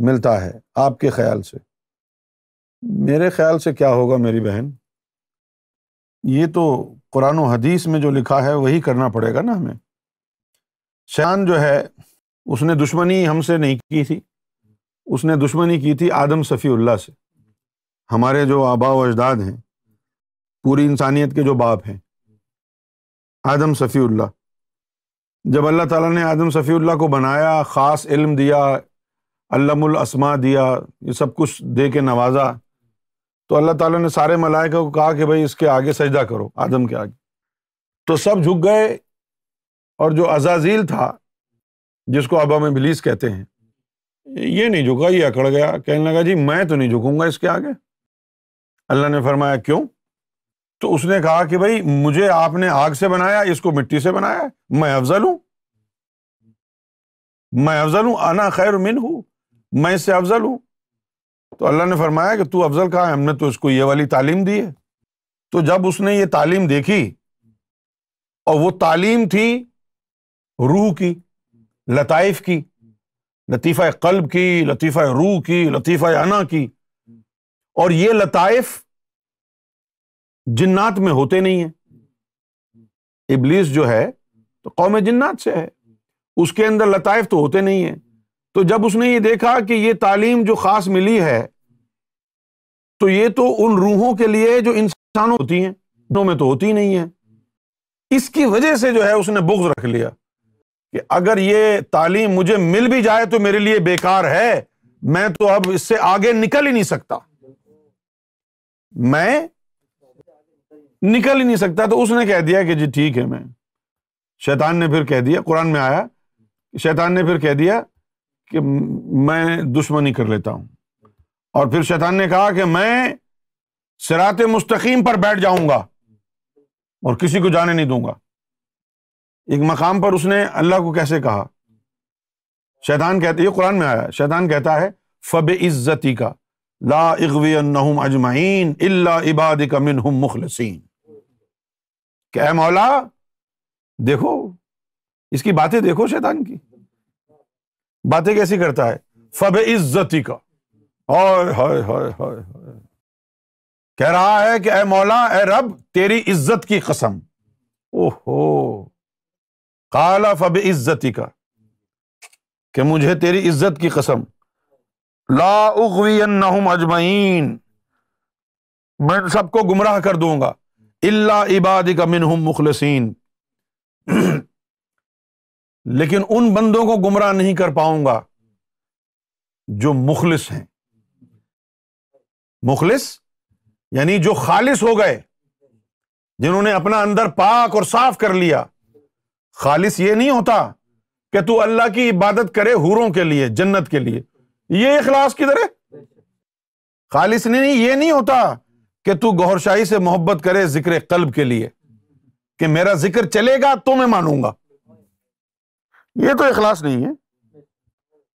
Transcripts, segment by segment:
ملتا ہے آپ کے خیال سے؟ میرے خیال سے کیا ہوگا میری بہن، یہ تو قرآن و حدیث میں جو لکھا ہے وہی کرنا پڑے گا نا ہمیں۔ شیطان جو ہے اس نے دشمنی ہم سے نہیں کی تھی، اس نے دشمنی کی تھی آدم صفی اللہ سے، ہمارے جو آباء و اجداد ہیں، پوری انسانیت کے جو باپ ہیں، آدم صفی اللہ۔ جب اللہ تعالیٰ نے آدم صفی اللہ کو بنایا، خاص علم دیا، علم الاسماء دیا، یہ سب کچھ دے کے نوازا، تو اللہ تعالیٰ نے سارے ملائکہ کو کہا کہ بھائی اس کے آگے سجدہ کرو، آدم کے آگے۔ تو سب جھک گئے، اور جو عزازیل تھا جس کو ابا میں ابلیس کہتے ہیں، یہ نہیں جھکا، یہ اکڑ گیا، کہنے لگا جی میں تو نہیں جھکوں گا اس کے آگے۔ اللہ نے فرمایا کیوں؟ تو اس نے کہا کہ بھائی مجھے آپ نے آگ سے بنایا، اس کو مٹی سے بنایا، میں افضل ہوں، میں افضل ہوں، انا خیر منہ، میں اس سے افضل ہوں۔ تو اللہ نے فرمایا کہ تو افضل کہاں ہے، ہم نے تو اس کو یہ والی تعلیم دی ہے۔ تو جب اس نے یہ تعلیم دیکھی، اور وہ تعلیم تھی روح کی، لطائف کی، لطیفہ قلب کی، لطیفہ روح کی، لطیفہ انا کی، اور یہ لطائف جنات میں ہوتے نہیں ہیں۔ ابلیس جو ہے تو قوم جنات سے ہے، اس کے اندر لطائف تو ہوتے نہیں ہیں۔ تو جب اس نے یہ دیکھا کہ یہ تعلیم جو خاص ملی ہے، تو یہ تو ان روحوں کے لیے جو انسانوں ہوتی ہیں، انوں میں تو ہوتی نہیں ہے۔ اس کی وجہ سے جو ہے اس نے بغض رکھ لیا کہ اگر یہ تعلیم مجھے مل بھی جائے تو میرے لیے بیکار ہے، میں تو اب اس سے آگے نکل ہی نہیں سکتا، میں نکل ہی نہیں سکتا۔ تو اس نے کہہ دیا کہ جی ٹھیک ہے، میں، شیطان نے پھر کہہ دیا، قرآن میں آیا، شیطان نے پھر کہہ دیا کہ میں دشمنی کر لیتا ہوں، اور پھر شیطان نے کہا کہ میں صراط مستقیم پر بیٹھ جاؤں گا اور کسی کو جانے نہیں دوں گا۔ ایک مقام پر اس نے اللہ کو کیسے کہا، شیطان کہتا ہے، یہ قرآن میں آیا، شیطان کہتا ہے فَبِعِزَّتِكَ لَا أُغْوِيَنَّهُمْ أَجْمَعِينَ إِلَّا عِبَادِكَ مِنْهُمْ مُخْلَصِينَ، کہ اے مولا دیکھو اس کی باتیں، دیکھو شیطان کی باتیں کیسی کرتا ہے، فَبِعِزَّتِكَ، ہائے ہائے ہائے ہائے ہائے، کہہ رہا ہے کہ اے مولا، اے رب، تیری عزت کی قسم، اوہو، قال فَبِعِزَّتِكَ، کہ مجھے تیری عزت کی قسم، لا اغوینہم اجمعین، میں سب کو گمراہ کر دوں گا، الا عبادک منہم مخلصین، لیکن ان بندوں کو گمراہ نہیں کر پاؤں گا جو مخلص ہیں۔ مخلص یعنی جو خالص ہو گئے، جنہوں نے اپنا اندر پاک اور صاف کر لیا۔ خالص یہ نہیں ہوتا کہ تو اللہ کی عبادت کرے حوروں کے لیے، جنت کے لیے، یہ اخلاص کدھر ہے؟ خالص نہیں، یہ نہیں ہوتا کہ تو گوھر شاہی سے محبت کرے ذکر قلب کے لیے، کہ میرا ذکر چلے گا تو میں مانوں گا، یہ تو اخلاص نہیں ہے۔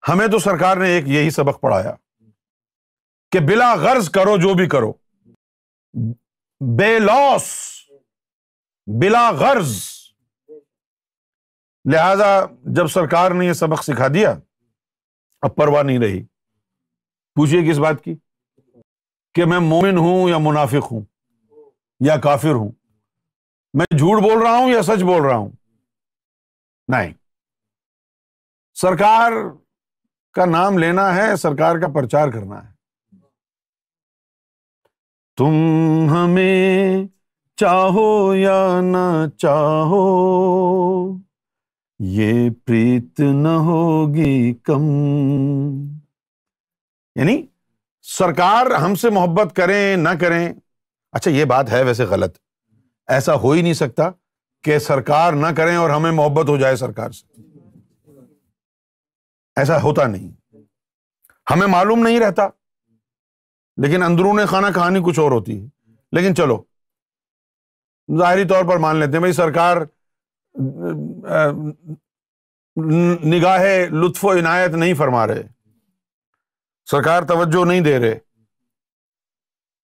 ہمیں تو سرکار نے ایک یہی سبق پڑھایا کہ بلا غرض کرو جو بھی کرو، بے لوس، بلا غرض۔ لہذا جب سرکار نے یہ سبق سکھا دیا، اب پرواہ نہیں رہی۔ پوچھئے کس بات کی؟ کہ میں مومن ہوں یا منافق ہوں یا کافر ہوں، میں جھوٹ بول رہا ہوں یا سچ بول رہا ہوں؟ نہیں، سرکار کا نام لینا ہے، سرکار کا پرچار کرنا ہے۔ تم ہمیں چاہو یا نہ چاہو، یہ پریت نہ ہوگی کم، یعنی سرکار ہم سے محبت کریں نہ کریں۔ اچھا یہ بات ہے ویسے غلط، ایسا ہو ہی نہیں سکتا کہ سرکار نہ کریں اور ہمیں محبت ہو جائے سرکار سے، ایسا ہوتا نہیں، ہمیں معلوم نہیں رہتا، لیکن اندرون خانہ کہانی کچھ اور ہوتی ہے۔ لیکن چلو ظاہری طور پر مان لیتے ہیں بھائی سرکار نگاہ لطف و عنایت نہیں فرما رہے، سرکار توجہ نہیں دے رہے،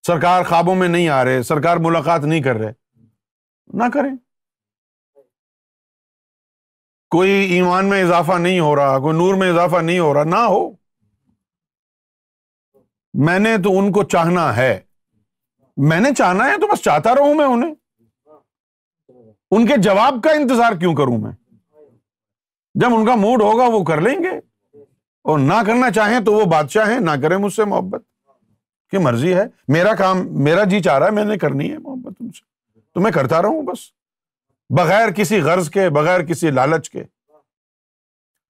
سرکار خوابوں میں نہیں آ رہے، سرکار ملاقات نہیں کر رہے، نہ کریں۔ کوئی ایمان میں اضافہ نہیں ہو رہا، کوئی نور میں اضافہ نہیں ہو رہا، نہ ہو۔ میں نے تو ان کو چاہنا ہے، میں نے چاہنا ہے تو بس چاہتا رہوں میں انہیں، ان کے جواب کا انتظار کیوں کروں میں؟ جب ان کا موڈ ہوگا وہ کر لیں گے، اور نہ کرنا چاہیں تو وہ بادشاہ ہیں، نہ کریں مجھ سے محبت، کی مرضی ہے۔ میرا کام، میرا جی چاہ رہا ہے میں نے کرنی ہے محبت ان سے، تو میں کرتا رہوں بس، بغیر کسی غرض کے، بغیر کسی لالچ کے۔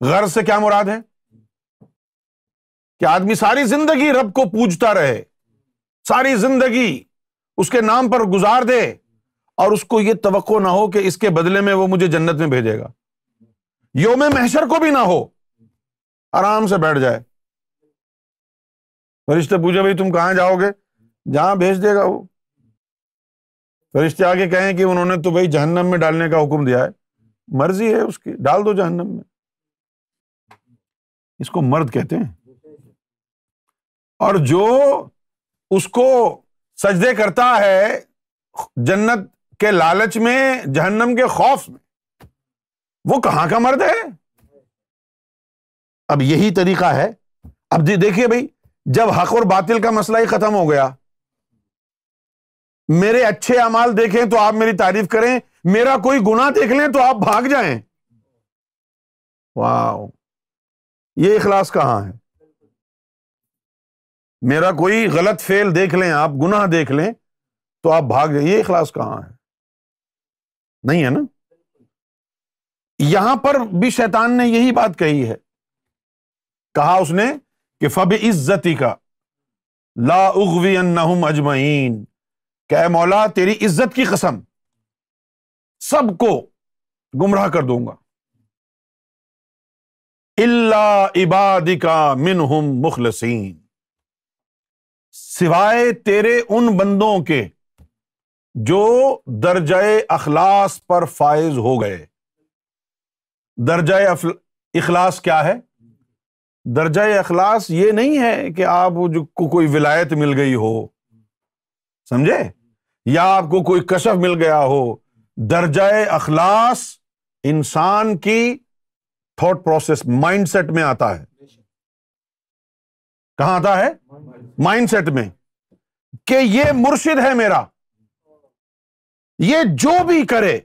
غرض سے کیا مراد ہے؟ کہ آدمی ساری زندگی رب کو پوجتا رہے، ساری زندگی اس کے نام پر گزار دے، اور اس کو یہ توقع نہ ہو کہ اس کے بدلے میں وہ مجھے جنت میں بھیجے گا، یوم محشر کو بھی نہ ہو، آرام سے بیٹھ جائے۔ فرشتے پوچھے بھائی تم کہاں جاؤ گے؟ جہاں بھیج دے گا وہ۔ فرشتے آگے کہیں کہ انہوں نے تو بھائی جہنم میں ڈالنے کا حکم دیا ہے، مرضی ہے اس کی، ڈال دو جہنم میں۔ اس کو مرد کہتے ہیں۔ اور جو اس کو سجدے کرتا ہے جنت کے لالچ میں، جہنم کے خوف میں، وہ کہاں کا مرد ہے؟ اب یہی طریقہ ہے۔ اب دیکھیے بھائی، جب حق اور باطل کا مسئلہ ہی ختم ہو گیا، میرے اچھے اعمال دیکھیں تو آپ میری تعریف کریں، میرا کوئی گناہ دیکھ لیں تو آپ بھاگ جائیں، واو، یہ اخلاص کہاں ہے؟ میرا کوئی غلط فعل دیکھ لیں، آپ گناہ دیکھ لیں تو آپ بھاگ جائیں، یہ اخلاص کہاں ہے؟ نہیں ہے نا۔ یہاں پر بھی شیطان نے یہی بات کہی ہے، کہا اس نے کہ فَبِعِزَّتِكَ لَا أُغْوِيَنَّهُمْ أَجْمَعِينَ، کہ اے مولا تیری عزت کی قسم، سب کو گمراہ کر دوں گا، إِلَّا عِبَادِكَ مِنْهُمْ مُخْلَصِينَ، سوائے تیرے ان بندوں کے جو درجہ اخلاص پر فائز ہو گئے۔ درجہ اخلاص کیا ہے؟ درجہ اخلاص یہ نہیں ہے کہ آپ کو کوئی ولایت مل گئی ہو، سمجھے، یا آپ کو کوئی کشف مل گیا ہو۔ درجہ اخلاص انسان کی تھاٹ پروسیس، مائنڈ سیٹ میں آتا ہے۔ کہاں آتا ہے؟ مائنڈ سیٹ میں، کہ یہ مرشد ہے میرا، یہ جو بھی کرے،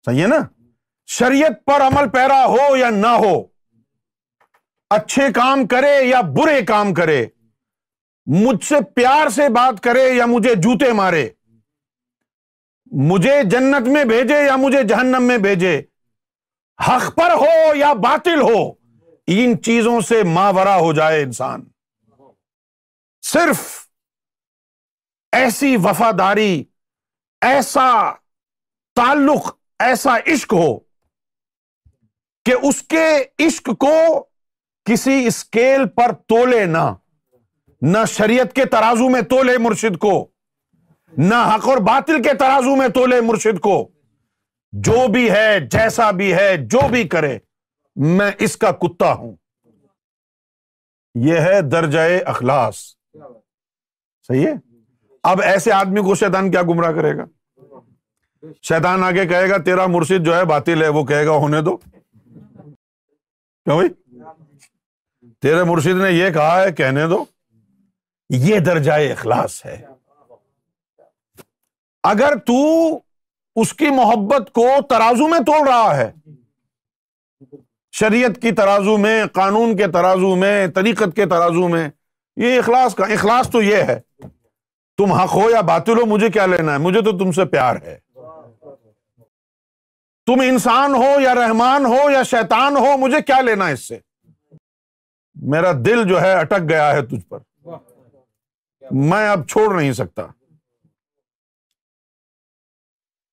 صحیح ہے نا، شریعت پر عمل پیرا ہو یا نہ ہو، اچھے کام کرے یا برے کام کرے، مجھ سے پیار سے بات کرے یا مجھے جوتے مارے، مجھے جنت میں بھیجے یا مجھے جہنم میں بھیجے، حق پر ہو یا باطل ہو، ان چیزوں سے ماورا ہو جائے انسان، صرف ایسی وفاداری، ایسا تعلق، ایسا عشق ہو کہ اس کے عشق کو کسی اسکیل پر تولے نہ شریعت کے ترازو میں تولے مرشد کو، نہ حق اور باطل کے ترازو میں تولے مرشد کو، جو بھی ہے، جیسا بھی ہے، جو بھی کرے، میں اس کا کتا ہوں۔ یہ ہے درجہ اخلاص، صحیح ہے۔ اب ایسے آدمی کو شیطان کیا گمراہ کرے گا؟ شیطان آگے کہے گا تیرا مرشد جو ہے باطل ہے، وہ کہے گا ہونے دو، کیوں بھائی؟ تیرے مرشد نے یہ کہا ہے، کہنے دو۔ یہ درجہ اخلاص ہے۔ اگر تو اس کی محبت کو ترازو میں توڑ رہا ہے، شریعت کی ترازو میں، قانون کے ترازو میں، طریقت کے ترازو میں، یہ اخلاص کا، اخلاص تو یہ ہے، تم حق ہو یا باطل ہو، مجھے کیا لینا ہے، مجھے تو تم سے پیار ہے۔ تم انسان ہو یا رحمان ہو یا شیطان ہو، مجھے کیا لینا اس سے، میرا دل جو ہے اٹک گیا ہے تجھ پر، میں اب چھوڑ نہیں سکتا۔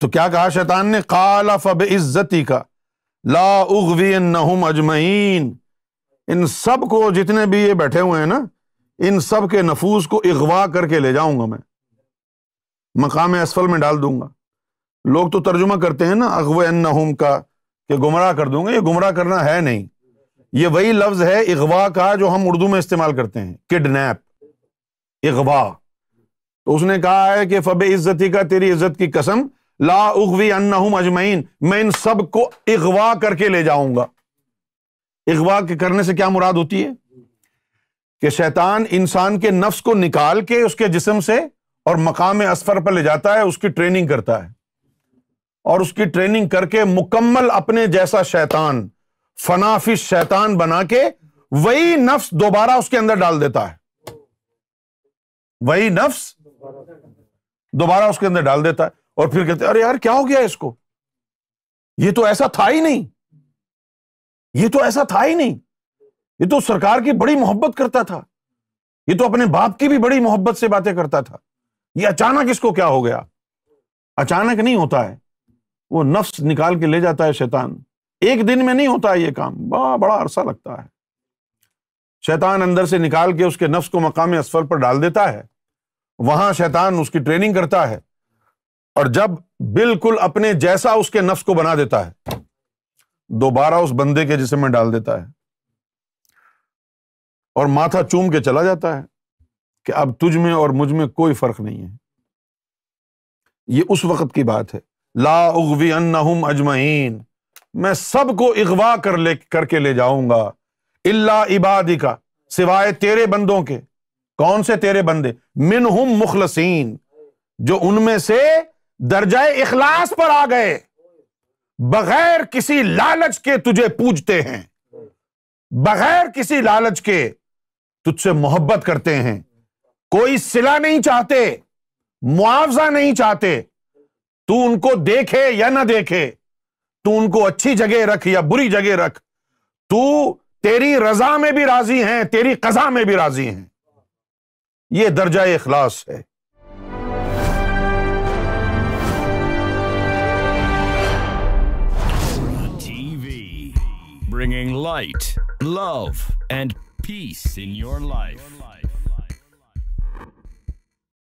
تو کیا کہا شیطان نے؟ قال فبعزتک لا اغوینہم اجمعین، ان سب کو، جتنے بھی یہ بیٹھے ہوئے ہیں نا، ان سب کے نفوس کو اغوا کر کے لے جاؤں گا میں، مقام اسفل میں ڈال دوں گا۔ لوگ تو ترجمہ کرتے ہیں نا اغوینہم کا، کہ گمراہ کر دوں گا، یہ گمراہ کرنا ہے نہیں، یہ وہی لفظ ہے اغوا کا جو ہم اردو میں استعمال کرتے ہیں، کڈنیپ۔ اغوا. تو اس نے کہا ہے کہ فبعزتی کا، تیری عزت کی قسم، لا اغوی انہم اجمعین، میں ان سب کو اغوا کر کے لے جاؤں گا. اغوا کے کرنے سے کیا مراد ہوتی ہے؟ کہ شیطان انسان کے نفس کو نکال کے اس کے جسم سے اور مقام اسفل پر لے جاتا ہے، اس کی ٹریننگ کرتا ہے، اور اس کی ٹریننگ کر کے مکمل اپنے جیسا شیطان، فنافش شیطان بنا کے وہی نفس دوبارہ اس کے اندر ڈال دیتا ہے. وہی نفس دوبارہ اس کے اندر ڈال دیتا ہے، اور پھر کہتے ہیں ارے یار کیا ہو گیا اس کو، یہ تو ایسا تھا ہی نہیں، یہ تو ایسا تھا ہی نہیں، یہ تو سرکار کی بڑی محبت کرتا تھا، یہ تو اپنے باپ کی بھی بڑی محبت سے باتیں کرتا تھا، یہ اچانک اس کو کیا ہو گیا؟ اچانک نہیں ہوتا ہے، وہ نفس نکال کے لے جاتا ہے شیطان. ایک دن میں نہیں ہوتا ہے یہ کام، بڑا عرصہ لگتا ہے. شیطان اندر سے نکال کے اس کے نفس کو مقام اسفل پر ڈال دیتا ہے، وہاں شیطان اس کی ٹریننگ کرتا ہے، اور جب بالکل اپنے جیسا اس کے نفس کو بنا دیتا ہے، دوبارہ اس بندے کے جسم میں ڈال دیتا ہے، اور ماتھا چوم کے چلا جاتا ہے کہ اب تجھ میں اور مجھ میں کوئی فرق نہیں ہے. یہ اس وقت کی بات ہے. لا اغوی انہم اجمعین، میں سب کو اغوا کر کے لے جاؤں گا، الا عبادک، سوائے تیرے بندوں کے. کون سے تیرے بندے؟ منہم مخلصین، جو ان میں سے درجہ اخلاص پر آ گئے، بغیر کسی لالچ کے تجھے پوجتے ہیں، بغیر کسی لالچ کے تجھ سے محبت کرتے ہیں، کوئی صلہ نہیں چاہتے، معاوضہ نہیں چاہتے. تو ان کو دیکھے یا نہ دیکھے، تو ان کو اچھی جگہ رکھ یا بری جگہ رکھ، تو تیری رضا میں بھی راضی ہیں، تیری قضا میں بھی راضی ہیں. یہ درجہ اخلاص ہے. TV, bringing light, love, and peace in your life.